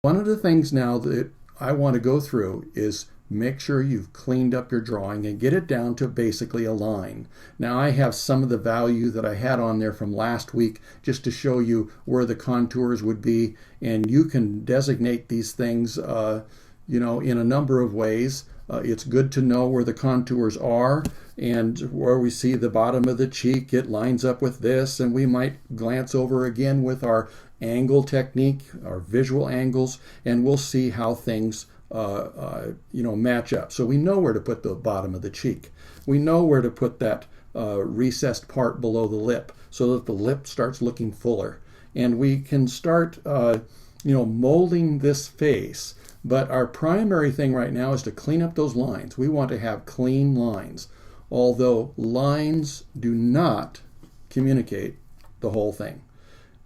One of the things now that I want to go through is make sure you've cleaned up your drawing and get it down to basically a line. Now I have some of the value that I had on there from last week just to show you where the contours would be, and you can designate these things in a number of ways. It's good to know where the contours are, and where we see the bottom of the cheek, it lines up with this, and we might glance over again with our angle technique, our visual angles, and we'll see how things match up. So we know where to put the bottom of the cheek. We know where to put that recessed part below the lip so that the lip starts looking fuller. And we can start molding this face. But our primary thing right now is to clean up those lines. We want to have clean lines, although lines do not communicate the whole thing.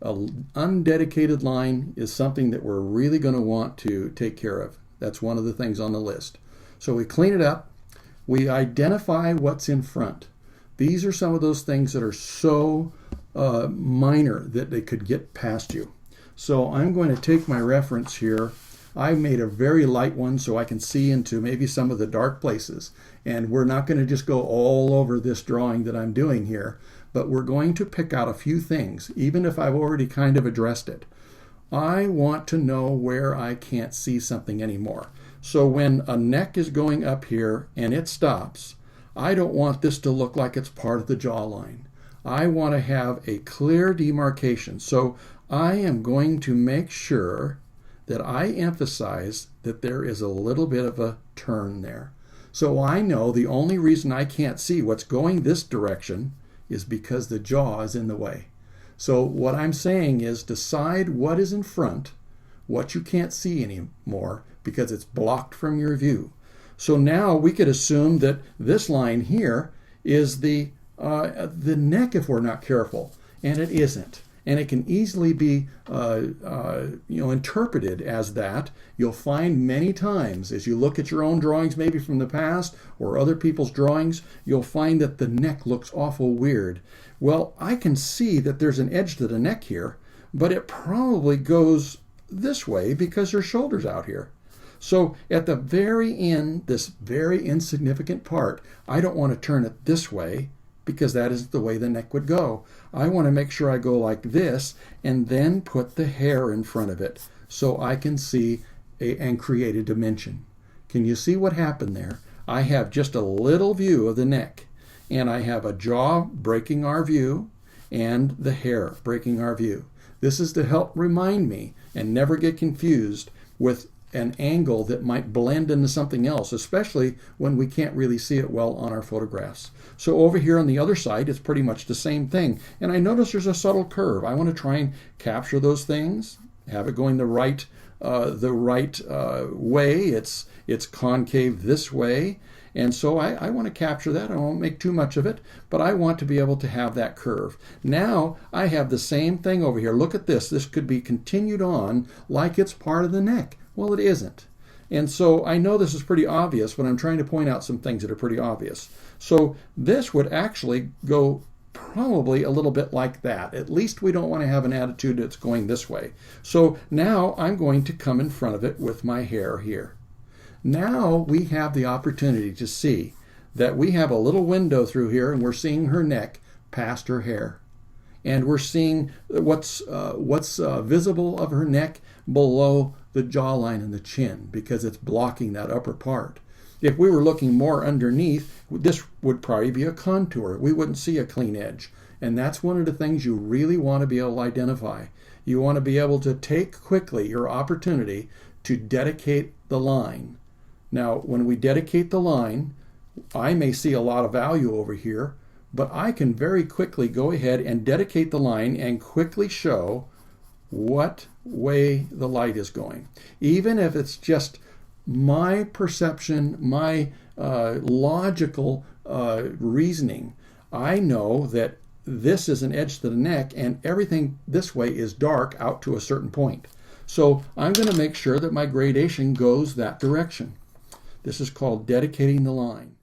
An undedicated line is something that we're really going to want to take care of. That's one of the things on the list. So we clean it up. We identify what's in front. These are some of those things that are so minor that they could get past you. So I'm going to take my reference here. I made a very light one so I can see into maybe some of the dark places. And we're not going to just go all over this drawing that I'm doing here, but we're going to pick out a few things, even if I've already kind of addressed it. I want to know where I can't see something anymore. So when a neck is going up here and it stops, I don't want this to look like it's part of the jawline. I want to have a clear demarcation. So I am going to make sure that I emphasize that there is a little bit of a turn there. So I know the only reason I can't see what's going this direction is because the jaw is in the way. So what I'm saying is decide what is in front, what you can't see anymore because it's blocked from your view. So now we could assume that this line here is the neck if we're not careful, and it isn't. And it can easily be interpreted as that. You'll find many times as you look at your own drawings, maybe from the past or other people's drawings, you'll find that the neck looks awful weird. Well, I can see that there's an edge to the neck here, but it probably goes this way because her shoulder's out here. So at the very end, this very insignificant part, I don't want to turn it this way because that is the way the neck would go. I want to make sure I go like this and then put the hair in front of it so I can see and create a dimension. Can you see what happened there? I have just a little view of the neck, and I have a jaw breaking our view and the hair breaking our view. This is to help remind me and never get confused with an angle that might blend into something else, especially when we can't really see it well on our photographs. So over here on the other side, it's pretty much the same thing. And I notice there's a subtle curve. I want to try and capture those things, have it going the right way. It's concave this way. And so I want to capture that. I won't make too much of it, but I want to be able to have that curve. Now I have the same thing over here. Look at this. This could be continued on like it's part of the neck. Well, it isn't. And so I know this is pretty obvious, but I'm trying to point out some things that are pretty obvious. So this would actually go probably a little bit like that. At least we don't want to have an attitude that's going this way. So now I'm going to come in front of it with my hair here. Now we have the opportunity to see that we have a little window through here, and we're seeing her neck past her hair. And we're seeing what's visible of her neck below the jawline and the chin because it's blocking that upper part. If we were looking more underneath, this would probably be a contour. We wouldn't see a clean edge. And that's one of the things you really want to be able to identify. You want to be able to take quickly your opportunity to dedicate the line. Now, when we dedicate the line, I may see a lot of value over here, but I can very quickly go ahead and dedicate the line and quickly show what way the light is going. Even if it's just my perception, my logical reasoning, I know that this is an edge to the neck and everything this way is dark out to a certain point. So I'm going to make sure that my gradation goes that direction. This is called dedicating the line.